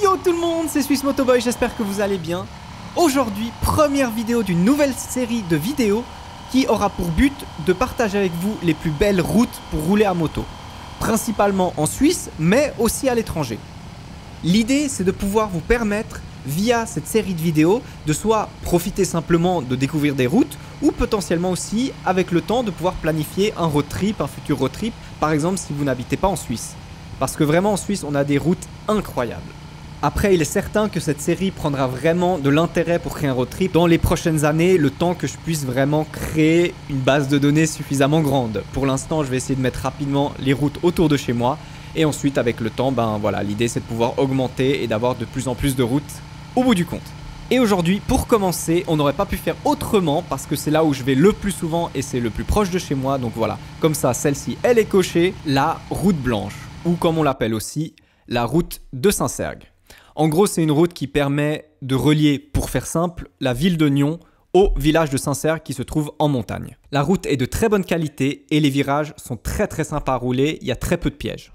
Yo tout le monde, c'est Swiss Motoboy, j'espère que vous allez bien. Aujourd'hui, première vidéo d'une nouvelle série de vidéos qui aura pour but de partager avec vous les plus belles routes pour rouler à moto. Principalement en Suisse, mais aussi à l'étranger. L'idée, c'est de pouvoir vous permettre, via cette série de vidéos, de soit profiter simplement de découvrir des routes, ou potentiellement aussi, avec le temps, de pouvoir planifier un road trip, un futur road trip, par exemple si vous n'habitez pas en Suisse. Parce que vraiment en Suisse, on a des routes incroyables. Après, il est certain que cette série prendra vraiment de l'intérêt pour créer un road trip dans les prochaines années, le temps que je puisse vraiment créer une base de données suffisamment grande. Pour l'instant, je vais essayer de mettre rapidement les routes autour de chez moi. Et ensuite, avec le temps, l'idée c'est de pouvoir augmenter et d'avoir de plus en plus de routes au bout du compte. Et aujourd'hui, pour commencer, on n'aurait pas pu faire autrement parce que c'est là où je vais le plus souvent et c'est le plus proche de chez moi. Donc voilà, comme ça, celle-ci, elle est cochée, la route blanche, ou comme on l'appelle aussi, la route de Saint-Sergue. En gros, c'est une route qui permet de relier, pour faire simple, la ville de Nyon au village de Saint-Sergue qui se trouve en montagne. La route est de très bonne qualité et les virages sont très sympas à rouler, il y a très peu de pièges.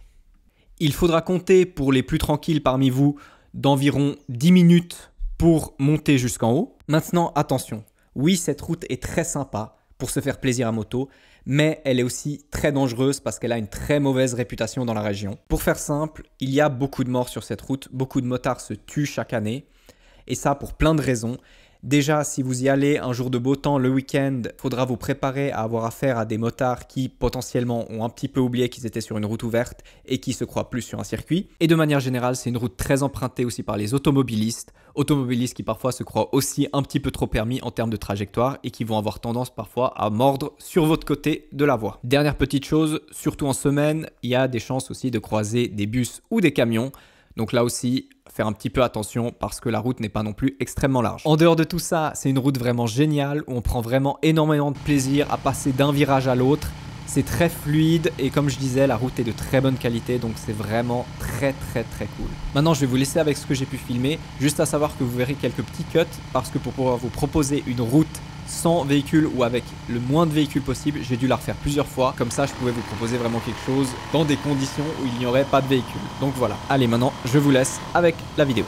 Il faudra compter, pour les plus tranquilles parmi vous, d'environ 10 minutes pour monter jusqu'en haut. Maintenant, attention, oui, cette route est très sympa pour se faire plaisir à moto, mais elle est aussi très dangereuse parce qu'elle a une très mauvaise réputation dans la région. Pour faire simple, il y a beaucoup de morts sur cette route, beaucoup de motards se tuent chaque année, et ça pour plein de raisons. Déjà, si vous y allez un jour de beau temps, le week-end, il faudra vous préparer à avoir affaire à des motards qui potentiellement ont un petit peu oublié qu'ils étaient sur une route ouverte et qui se croient plus sur un circuit. Et de manière générale, c'est une route très empruntée aussi par les automobilistes qui parfois se croient aussi un petit peu trop permis en termes de trajectoire et qui vont avoir tendance parfois à mordre sur votre côté de la voie. Dernière petite chose, surtout en semaine, il y a des chances aussi de croiser des bus ou des camions. Donc là aussi, faire un petit peu attention parce que la route n'est pas non plus extrêmement large. En dehors de tout ça, c'est une route vraiment géniale où on prend vraiment énormément de plaisir à passer d'un virage à l'autre. C'est très fluide et comme je disais, la route est de très bonne qualité, donc c'est vraiment très cool. Maintenant, je vais vous laisser avec ce que j'ai pu filmer, juste à savoir que vous verrez quelques petits cuts parce que pour pouvoir vous proposer une route sans véhicule ou avec le moins de véhicules possible, j'ai dû la refaire plusieurs fois. Comme ça, je pouvais vous proposer vraiment quelque chose dans des conditions où il n'y aurait pas de véhicule. Donc voilà. Allez, maintenant, je vous laisse avec la vidéo.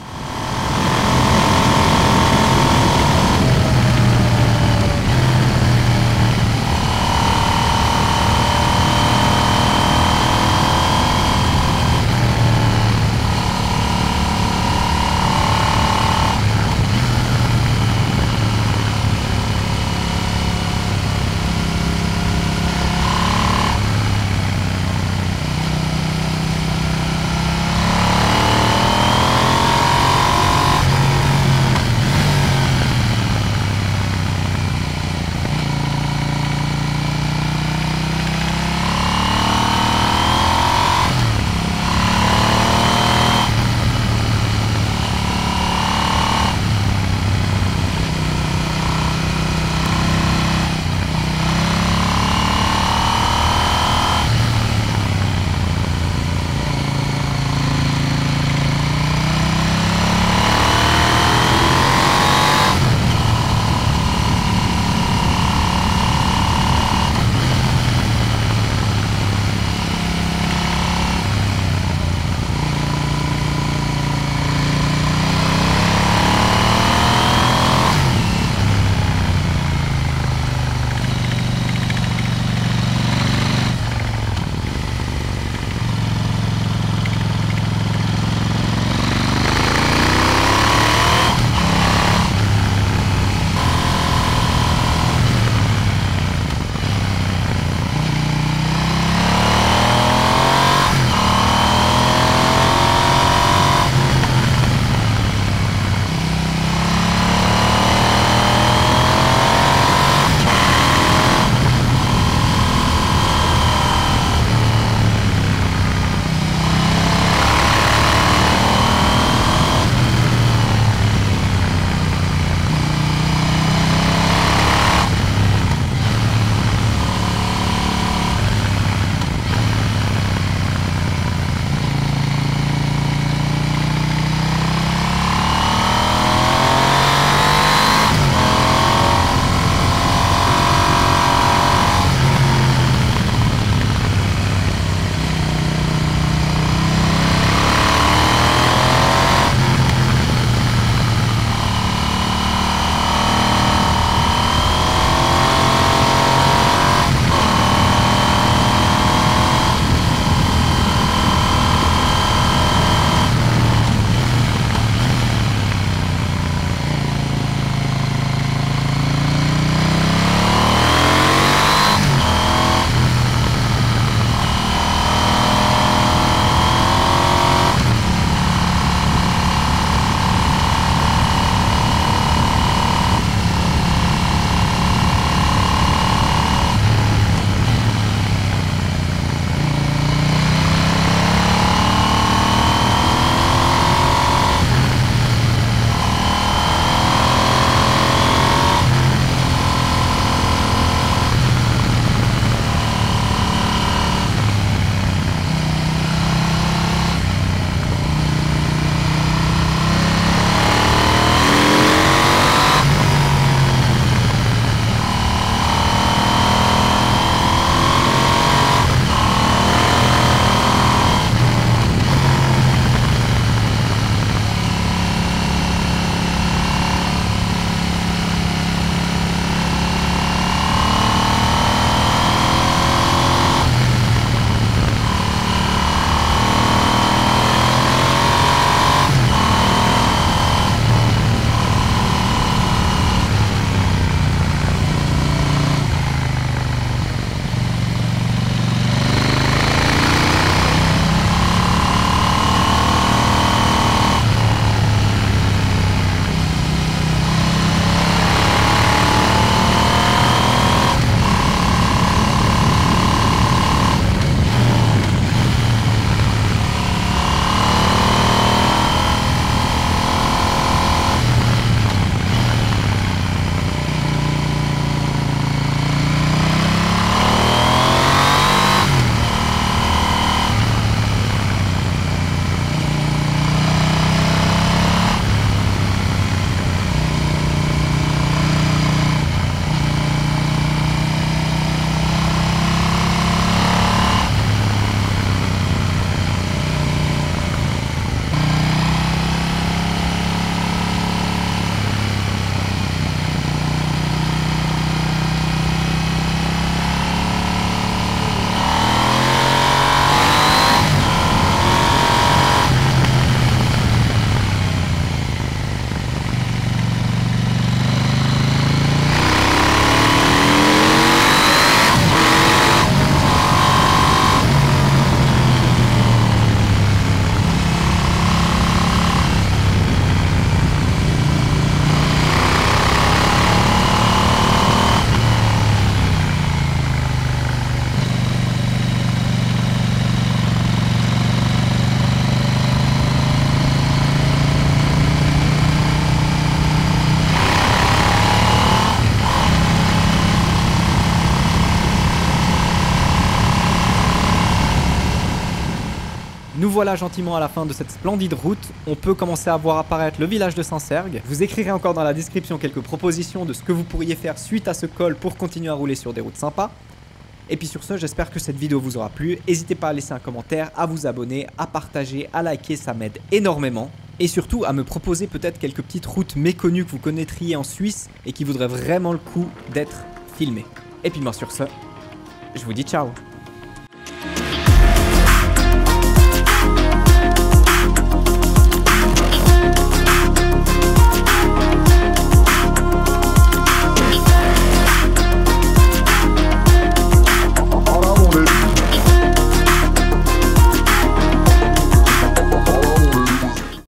voilà gentiment à la fin de cette splendide route. On peut commencer à voir apparaître le village de Saint-Sergue. Je vous écrirai encore dans la description quelques propositions de ce que vous pourriez faire suite à ce col pour continuer à rouler sur des routes sympas. Et puis sur ce, j'espère que cette vidéo vous aura plu. N'hésitez pas à laisser un commentaire, à vous abonner, à partager, à liker, ça m'aide énormément. Et surtout à me proposer peut-être quelques petites routes méconnues que vous connaîtriez en Suisse et qui voudraient vraiment le coup d'être filmées. Et puis moi sur ce, je vous dis ciao.